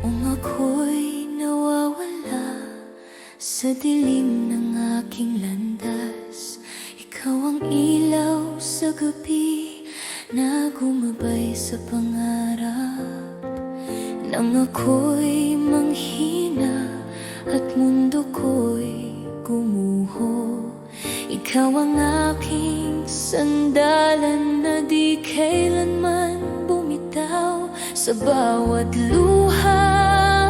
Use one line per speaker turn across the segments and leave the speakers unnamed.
Kung ako'y nawawala sa dilim ng aking landas, ikaw ang ilaw sa gabi na gumabay sa pangarap. Nang ako'y manghina at mundo ko'y gumuho, ikaw ang aking sandalan na di kailanman bumitaw. Sa bawat luha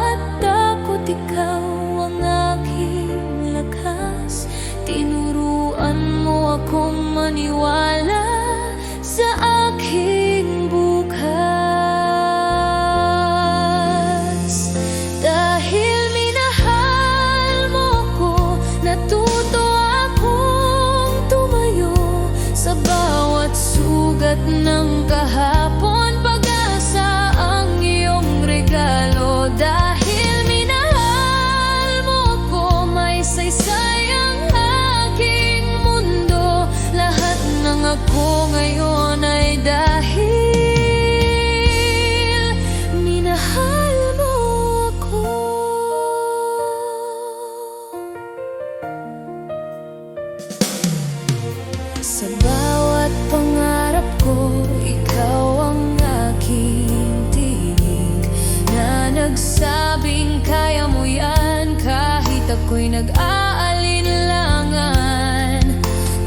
at takot, ikaw ang aking lakas. Tinuruan mo akong maniwala sa aking bukas. Dahil minahal mo ako, natuto akong tumayo sa bawat sugat ng kahapon. Pag-asa ang iyong regalo. Dahil minahal mo ako, may saysay ang aking mundo. Lahat ng ako ngayon ay dahil minahal mo ako. Sa bawat pangarap ko, ikaw ang aking tinig na nagsabing kaya mo yan kahit ako'y nag-aalinlangan.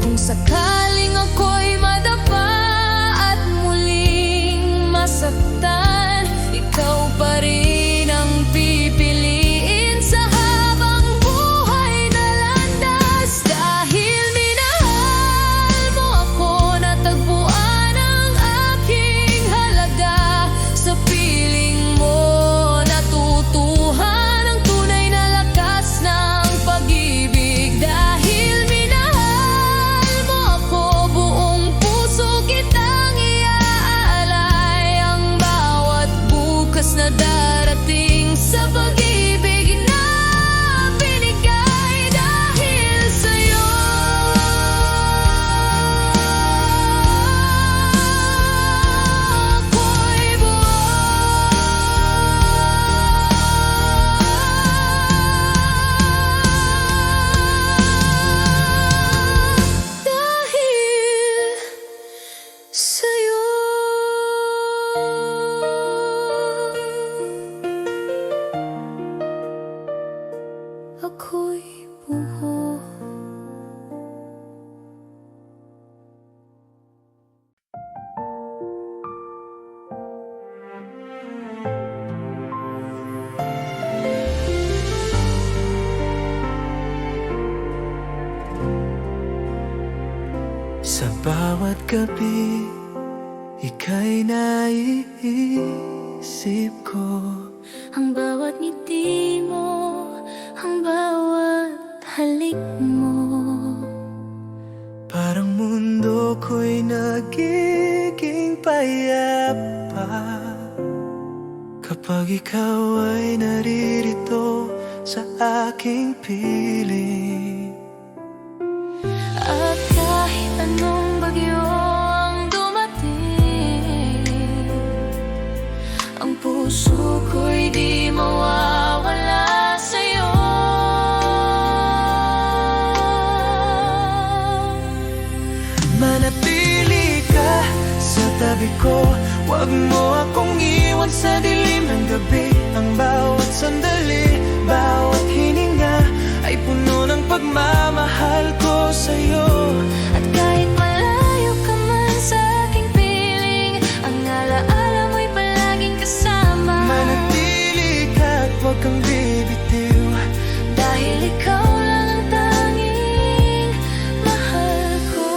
Kung sakaling ako'y madapa at muling masaktan, ikaw pa rin ang pipiliin sa habang buhay na landas. Dahil minahal mo ako, natagpuan ang aking halaga. Sa piling mo natutuhan ang tunay na lakas ng pag-ibig. Dahil minahal mo ako, buong puso kitang iaalay. Ang bawat bukas na darating sa pag-ibig na binigay dahil sa'yo. Ako'y buhay dahil sa'yo. Ako'y buhay.
Sa bawat gabi, ika'y naiisip ko.
Ang bawat ngiti mo, ang bawat halik mo.
Parang mundo ko'y nagiging payapa kapag ikaw ay naririto sa aking piling.
At kahit anong bagyo ang dumating, ang puso ko'y di mawawala sa'yo.
Manatili ka sa tabi ko, huwag mo akong iwan sa dilim ng gabi. Ang bawat sandali, bawat hininga ay puno ng pagmamahal ko sa'yo.
At kahit malayo ka man sa aking piling, ang alaala mo'y palaging kasama.
Manatili ka at huwag kang bibitiw,
Dahil ikaw lang ang tanging mahal ko.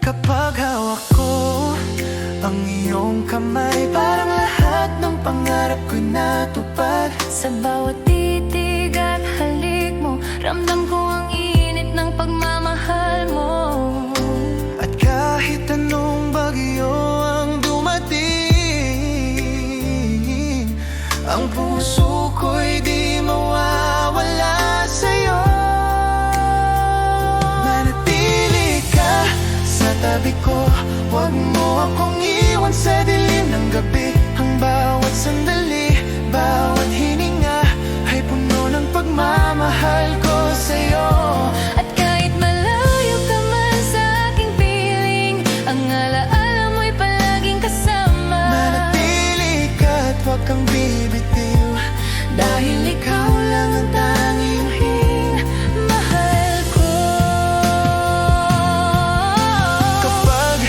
kapag hawak ko ang iyong kamay, parang lahat ng pangarap ko'y natupad.
Sa bawat titig at halik mo, ramdam ko ang init ng pagmamahal mo.
At kahit anong bagyo ang dumating, ang puso ko'y di mawawala sa'yo. Manatili ka sa tabi ko, huwag mo akong iwan sa dilim ng gabi. Ang bawat sandali, bawat hininga ay puno ng pagmamahal ko sa'yo.
At kahit malayo ka man sa aking piling, ang alaala mo'y palaging kasama.
Manatili ka at huwag kang bibitiw, dahil ikaw lang ang tanging mahal ko. Kapag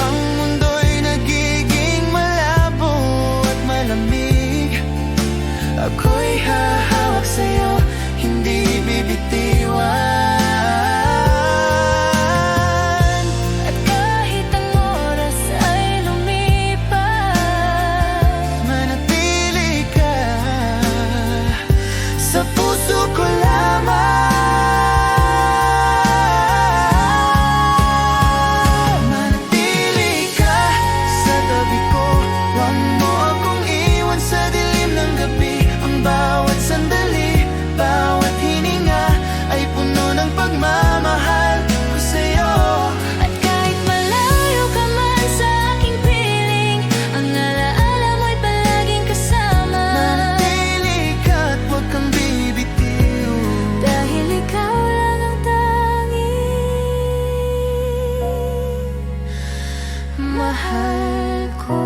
ang mundo'y nagiging malabo at malamig, ako'y hahawak sa'yo, hindi bibitiwan.
At kahit ang oras ay lumipas,
Manatili ka sa puso ko lamang. Manatili ka sa tabi ko, huwag mo akong iwan sa dilim ng gabi. Ang bawat sandali, bawat hininga ay puno ng pagmamahal ko sa'yo.
at kahit malayo ka man sa aking piling, ang alaala mo'y palaging kasama.
Manatili ka at huwag kang bibitiw,
Dahil ikaw lang ang tanging mahal ko.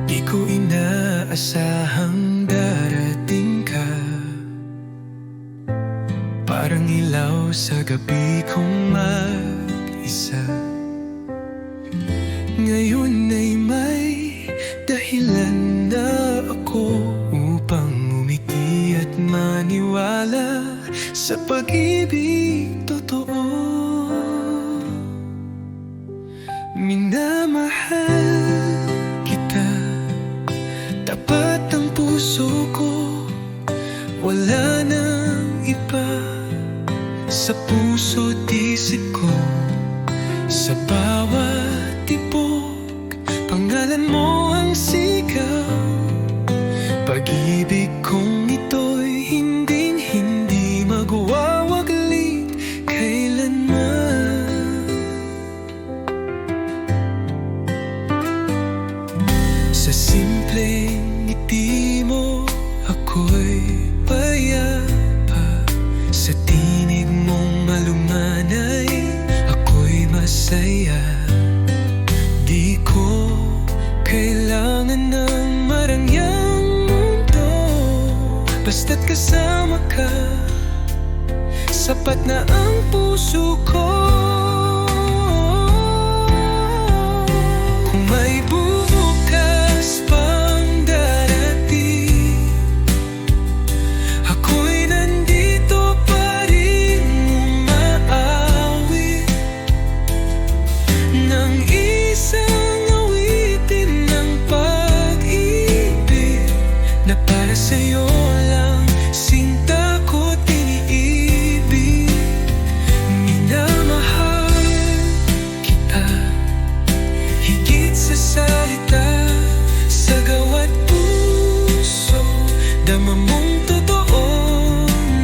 di ko inaasahang darating ka, parang ilaw sa gabi kong mag-isa. Ngayon ay may dahilan na ako upang umiti at maniwala sa pag-ibig totoo. Minamahal kita, tapat ang puso ko, wala nang iba. Sa puso't isip ko, sa bawat tibok, pangalan mo ang sigaw. Pag-ibig kong ito'y hindi magwawaglit kailanman. Sa simpleng ngiti mo ako'y payapa, sa tinig mong malumanay ako'y masaya. Di ko kailangan ng marangyang mundo, basta't kasama ka, sapat na ang puso ko. Kung may bubukas pang darating, ako'y nandito pa rin umaawit ng isang awitin ng pag-ibig na para sa'yo lang sinta ko tiniibig. Minamahal kita higit sa salita, sa gawa't puso dama mong totoo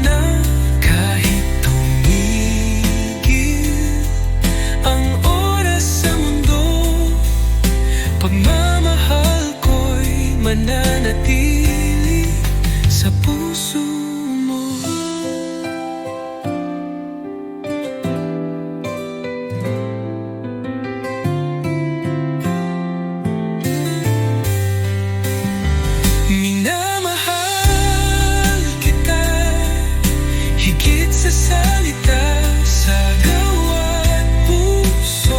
na kahit tumigil ang oras sa mundo, pagmamahal ko'y mananatili sa puso mo. Minamahal kita higit sa salita, sa gawa't puso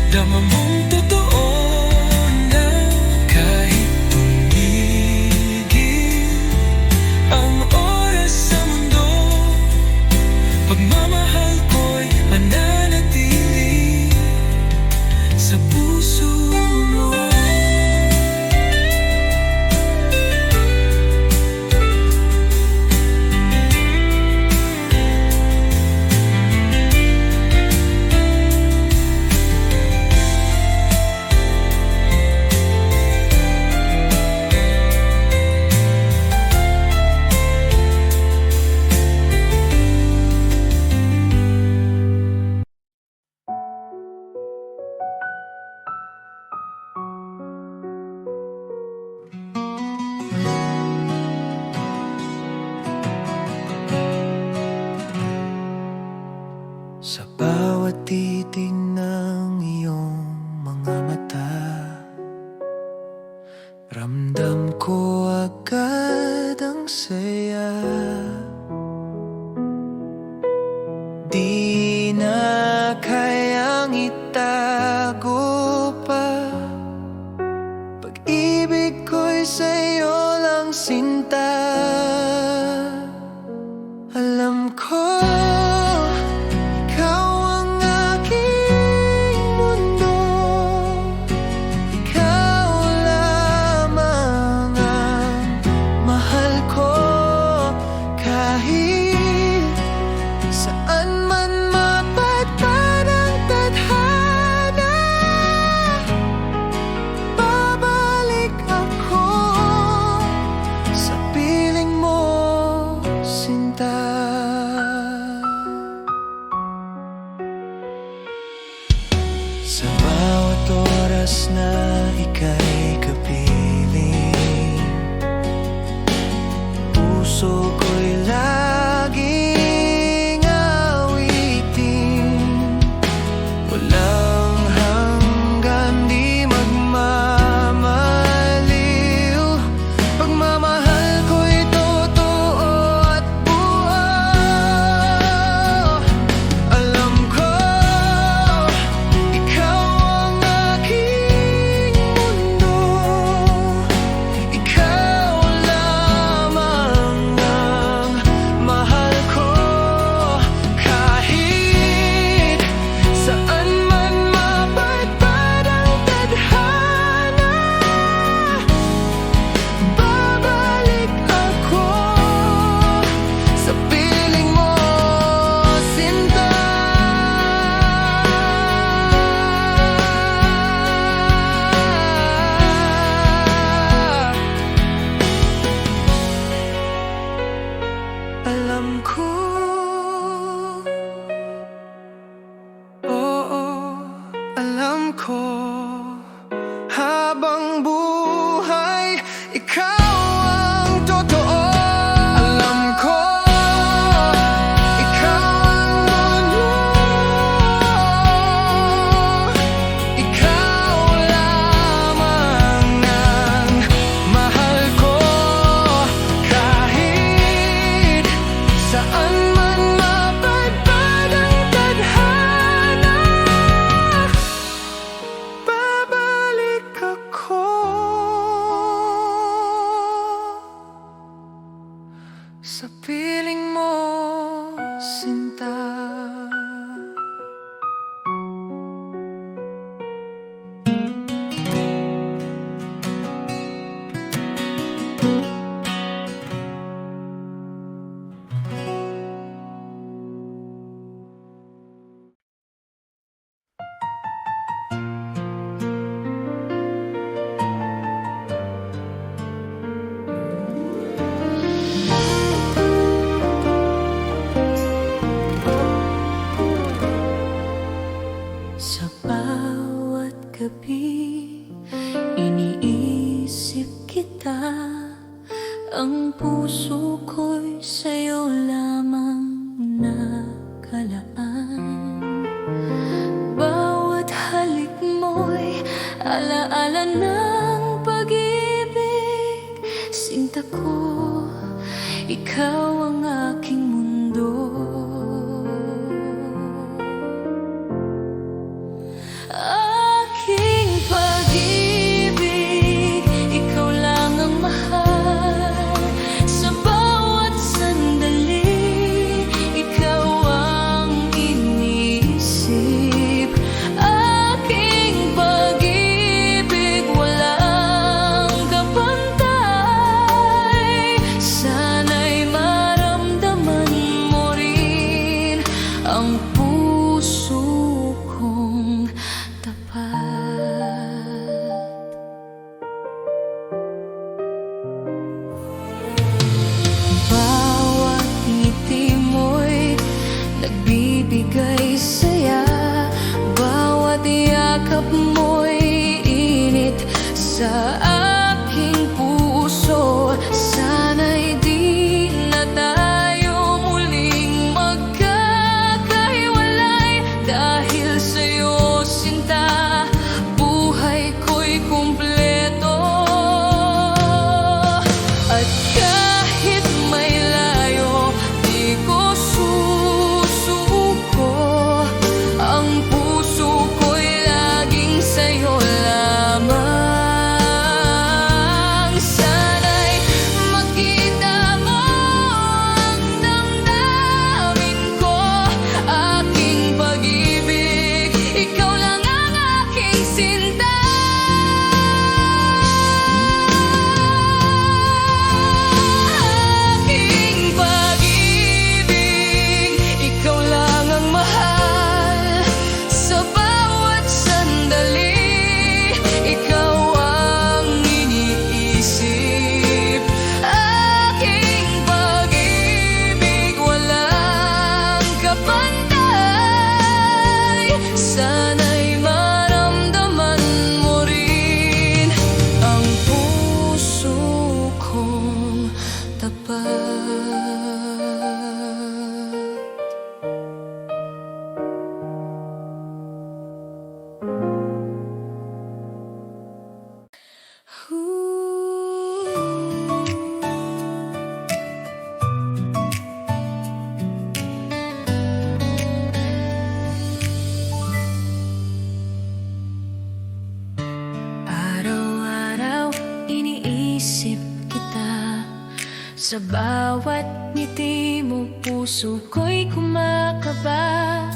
dama mong totoo na kahit tumigil ang oras Ramdam ko agad ang saya, di na kayang itago pa. Pag-ibig ko'y sa'yo lang sinta. Alam ko ikaw ang aking mundo, ikaw lamang ang mahal ko. Kahit saan man mapadpad ang tadhana, babalik ako sa piling mo, sinta. Sa bawat oras na ika'y kapiling, puso ko'y laging awitin. Walang hanggan, di magmamaliw. Pagmamahal ko'y totoo at buo. Alam ko ikaw ang aking mundo, ikaw lamang ang mahal ko. Kahit saan man mapadpad ang tadhana, babalik ako sa piling mo, sinta. Alam ko, oo, alam ko, habang buhay, ikaw ang totoo. Alam ko, ikaw ang mundo, ikaw lamang ang mahal ko. Kahit saan man mapadpad ang tadhana, babalik ako sa piling mo, sinta. Sa bawat gabi, iniisip kita. Ang puso ko'y sa'yo lamang nakalaan. Bawat halik mo'y alaala ng pag-ibig. Sinta ko, ikaw ang aking mundo. Aking pag-ibig, ikaw lang ang mahal. Sa bawat sandali, ikaw ang iniisip. Aking pag-ibig, walang kapantay. Sana'y
Sa bawat ngiti mo, puso ko'y kumakaba.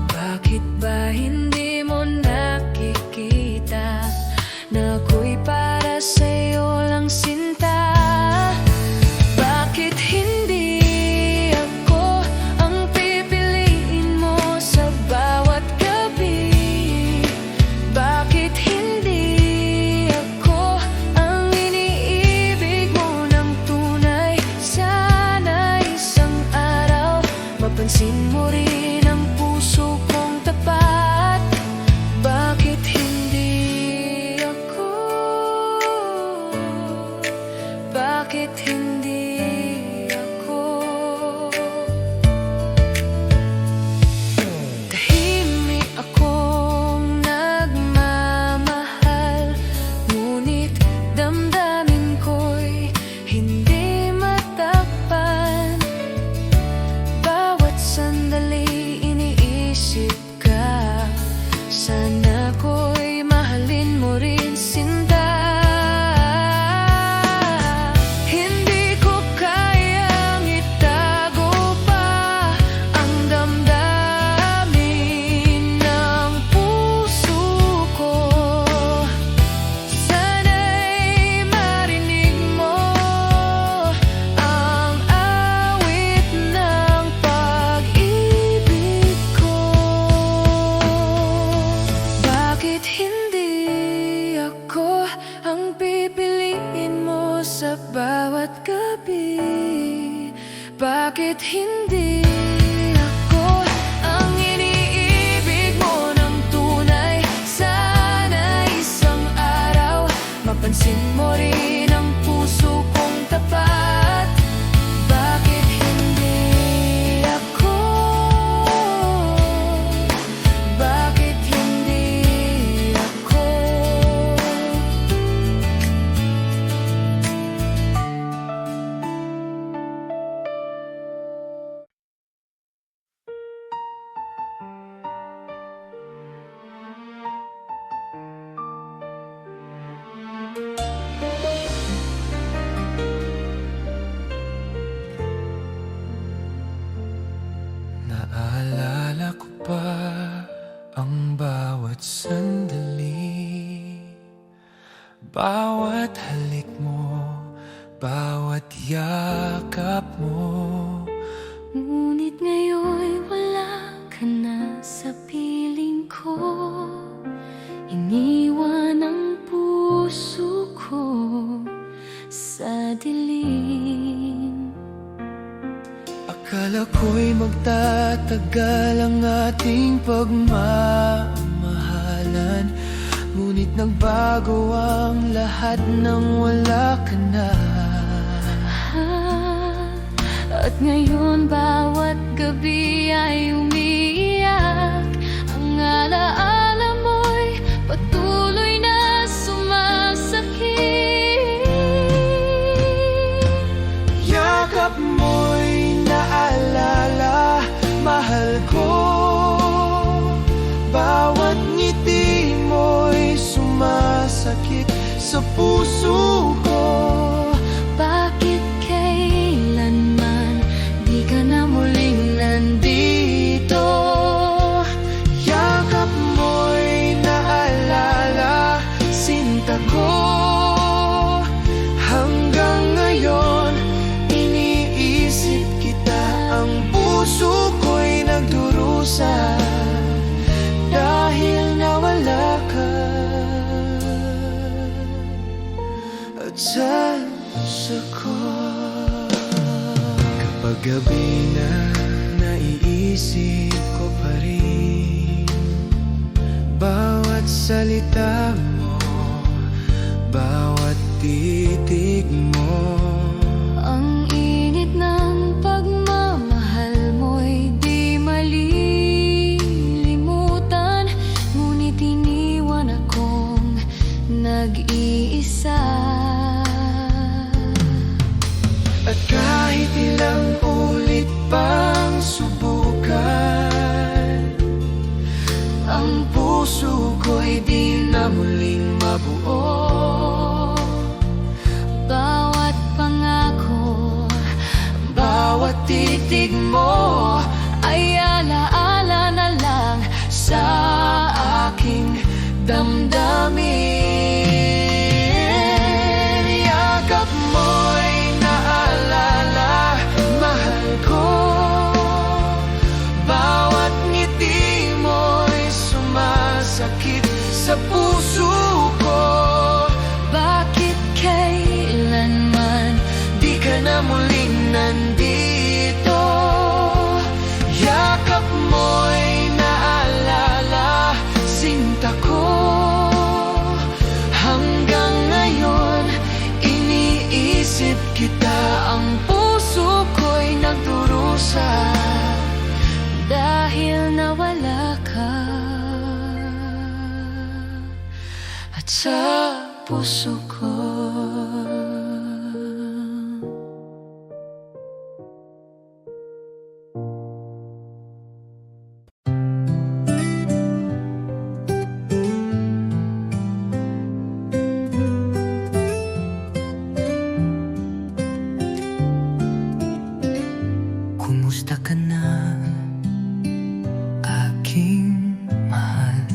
Bakit ba hindi mo nakikita na ako'y para sa'yo lang sinta? Bakit hindi ako ang pipiliin mo sa bawat gabi? Bakit hindi ako ang iniibig mo ng tunay? Sana isang araw mapansin mo rin ang puso kong tapat. Bakit hindi ako? Bakit hindi ako? Tahimik akong nagmamahal, ngunit damdamin ko'y hindi matakpan. Bawat sandali iniisip ka, sana ko'y mahalin mo rin sinta. Hindi ko kayang itago pa ang damdamin ng puso ko. Sana'y marinig mo ang awit ng pag-ibig ko. Bakit hindi ako ang pipiliin mo sa bawat gabi? Bakit hindi ako ang iniibig mo ng tunay? Sana isang araw mapansin mo rin ang puso kong tapat. Bakit hindi ako? Bakit hindi ako?
Naalala ko pa ang bawat sandali, bawat halik mo, bawat yakap mo.
Ngunit ngayon'y wala ka na sa piling ko. Iniwan ang puso ko sa dilim.
Akala ko'y magtatagal ang ating pagmamahalan, ngunit nagbago ang lahat nang wala ka na.
At ngayon bawat gabi ay umiiyak. Ang alaala mo'y patuloy na sumasakit.
Yakap mo'y naalala, mahal ko. Bawat ngiti mo'y sumasakit sa puso ko.
Bakit kailanman di ka na muling nandito?
Yakap mo'y naalala, sinta ko. Hanggang ngayon, iniisip kita. Ang puso ko'y nagdurusa dahil nawala ka. At sa puso ko, kapag gabi na, naiisip ko pa rin bawat salita mo, bawat titig mo.
Ang init ng pagmamahal mo'y di malilimutan, ngunit iniwan akong nag-iisa.
At kahit ilang ulit pang subukan, ang puso ko'y di na muling mabuo.
Bawat pangarap titig mo ay alaala na lang sa aking damdamin. Yakap mo'y naalala, mahal ko. Bawat ngiti mo'y sumasakit sa puso ko. Bakit kailanman di ka na muling nandito? Yakap mo'y naalala, sinta ko. Hanggang ngayon, iniisip kita. Ang puso ko'y nagdurusa dahil nawala ka. At sa puso ko
kumusta ka na, aking mahal?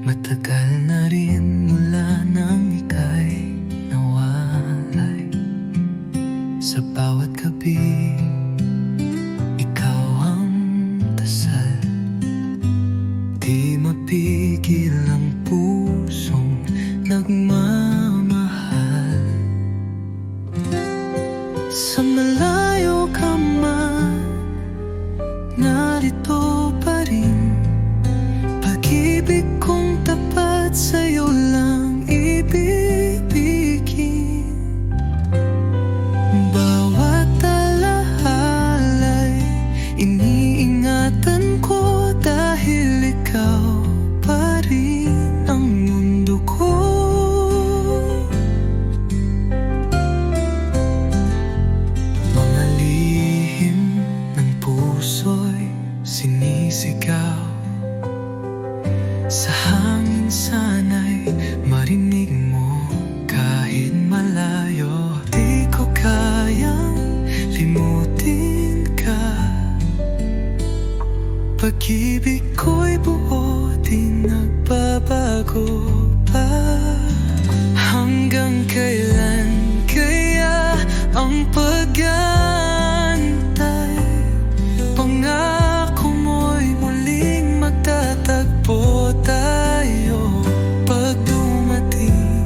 Matagal na rin mula nang ika'y nawalay. Sa bawat gabi, ikaw ang dasal. Di mapigil ang pusong nagmamahal. Sa malayo ka man, narito pa rin. Pag-ibig kong tapat sa'yo lang ibibigin. Bawat alahala'y iniingatan ko, dahil ikaw pa rin ang mundo ko. Mga lihim ng puso'y sinisigaw. Sa hangin sana'y marinig mo kahit malayo. Di ko kayang limutin ka. Pag-ibig ko'y buo, di nagbabago pa. Hanggang kailan kaya ang pag-aantay? Pangako mo'y muling magtatagpo tayo. Pag dumating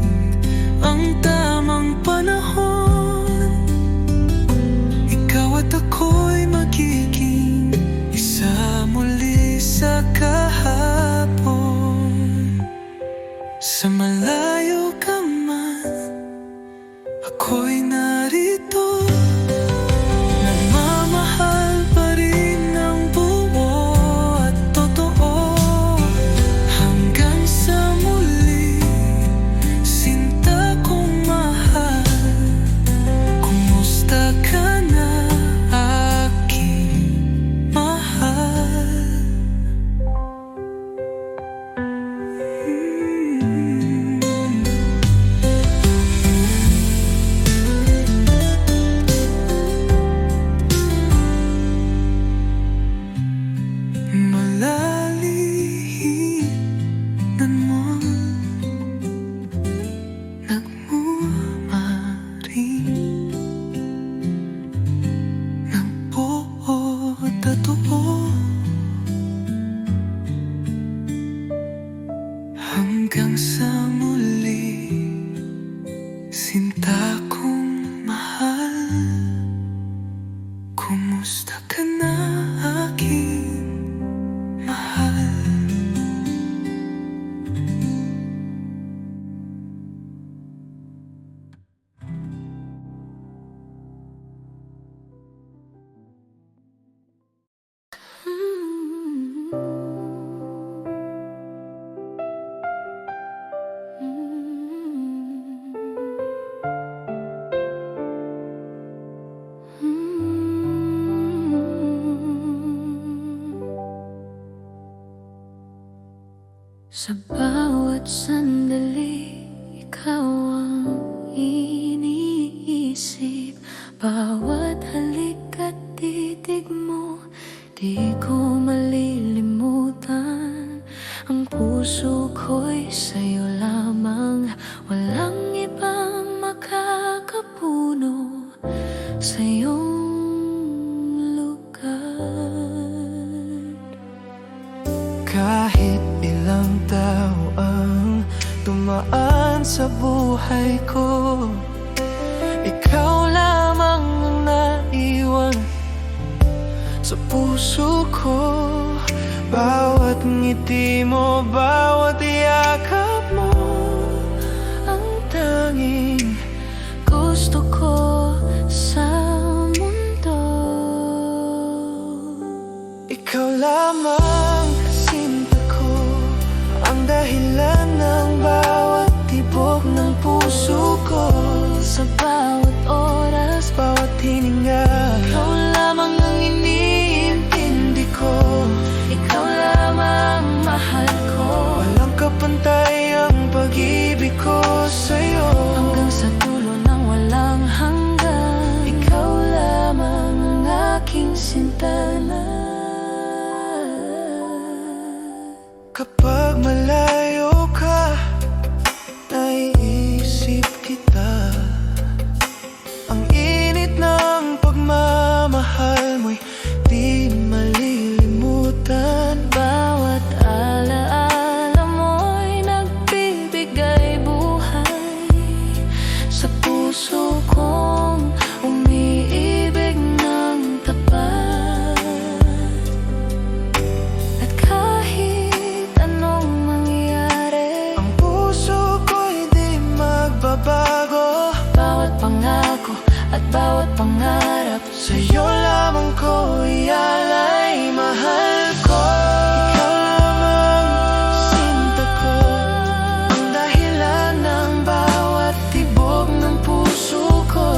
ang tamang panahon, ikaw at ako'y magiging isa muli sa kahapon. Sa malayo ka man, ako'y narito. Nagmamahal pa rin ng buo at totoo. Hanggang sa muli, sinta kong mahal. Kumusta ka na, aking mahal? Malalihinan mo, nagmamaring ng buo at totoo. Hanggang sa muli, sinta kong mahal. Kumusta ka na, aking mahal?
Sa bawat sandali, ikaw ang iniisip. Bawat halik at titig nakapuno sa iyong lugar.
Kahit ilang tao ang tumaan sa buhay ko, ikaw lamang ang naiwan sa puso ko. Bawat ngiti mo, bawat yakap mo,
Ang tanging gusto ko sa mundo.
ikaw lamang sinta ko, ang dahilan ng bawat tibok ng puso ko.
Sa bawat oras,
Bawat hininga,
ikaw lamang ang iniintindi ko. Ikaw lamang mahal ko.
walang kapantay ang pag-ibig ko sa'yo.
Hanggang sa dulo ng walang hanggan, ikaw lamang ang aking sinta na.
Kapag malayo ka, naiisip kita. Ang init ng pagmamahal mo'y di malilimutan.
Bawat alaala mo'y nagbibigay buhay sa puso kong umiibig ng tapat. At kahit anong mangyari,
Ang puso ko'y di magbabago.
bawat pangako at bawat pangarap,
Sa'yo lamang ko ialay, mahal ko. Ikaw lamang sinta ko, ang dahilan ng bawat tibok ng puso ko.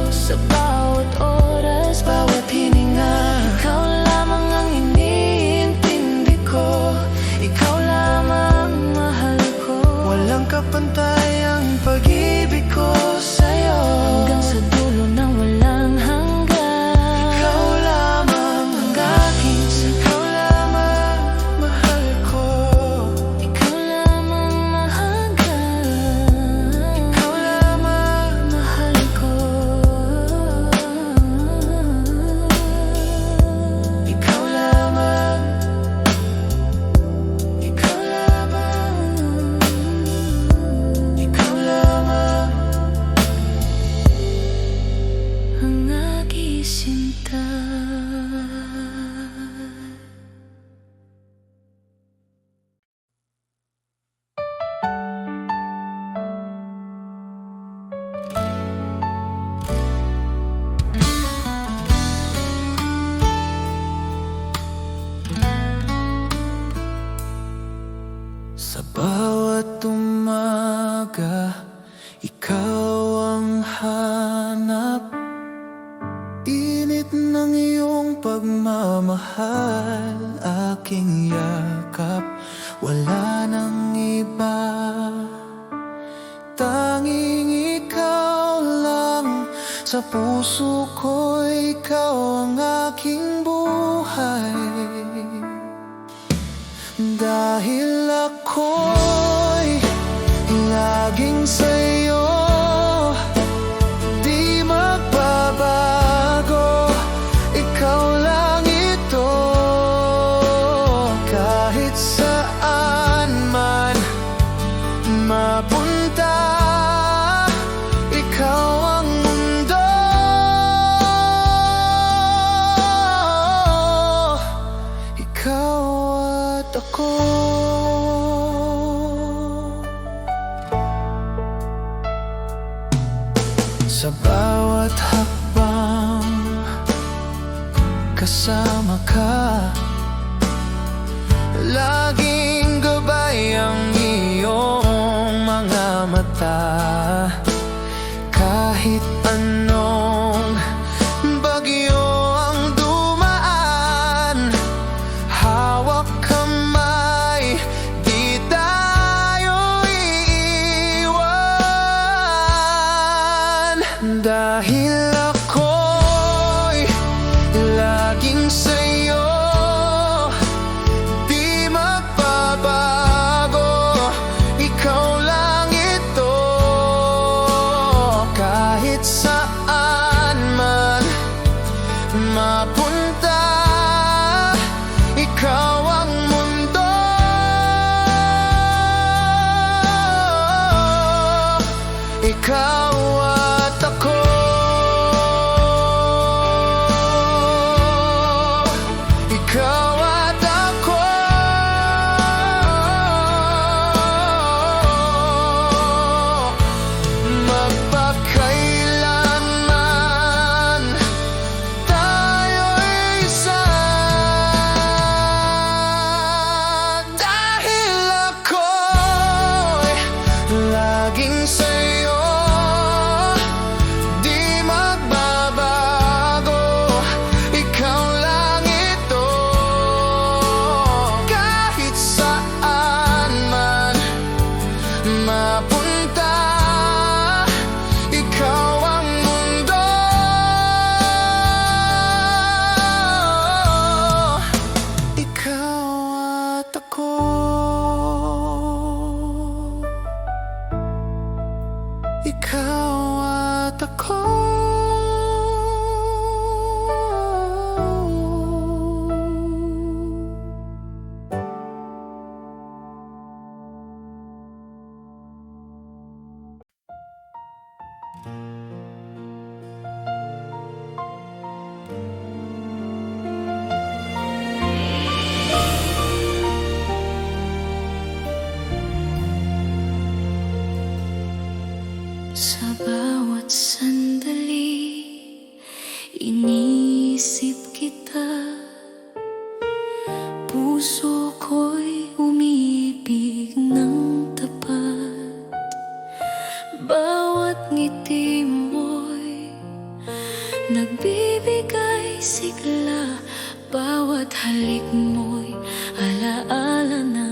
sa bawat oras,
Bawat hininga,
ikaw lamang ang iniintindi ko. Ikaw lamang mahal ko.
walang kapantay ang pag-ibig ko sa'yo.
Hanggang sa dulo ng walang hanggan,
Ikaw lamang ang aking, ikaw lamang mahal ko.
ikaw lamang mahanggan.
Ikaw lamang,
Mahal ko.
ikaw lamang, ikaw lamang, ikaw lamang.
Ang aking sinta.
Sa bawat umaga, ikaw ang hanap. Init ng iyong pagmamahal, aking yakap. Wala nang iba, tanging ikaw lang. Sa puso ko, ikaw ang aking buhay. Dahil ako'y laging sa'yo, di magbabago. Ikaw lang ito, kahit saan man mapunta. Ikaw ang mundo, ikaw at ako. Sa bawat hakbang, kasama ka. Laging gabay ang iyong mga mata. Kahit anong bagyo ang dumaan, hawak kamay, di tayo iiwan. Dahil ako'y laging sa'yo, di magbabago. Ikaw lang ito, kahit kahit saan man mapunta, ikaw ang mundo. Ikaw at ako. Ikaw at ako. Magpakailanman tayo'y isa. Dahil ako'y laging sa'yo, di magbabago. Ikaw lang ito, kahit saan man mapunta, ikaw ang mundo. Ikaw at ako. Ikaw at ako.
Sa bawat sandali, iniisip kita. Puso ko'y umiibig ng tapat. Bawat ngiti mo'y nagbibigay sigla. Bawat halik mo'y alaala na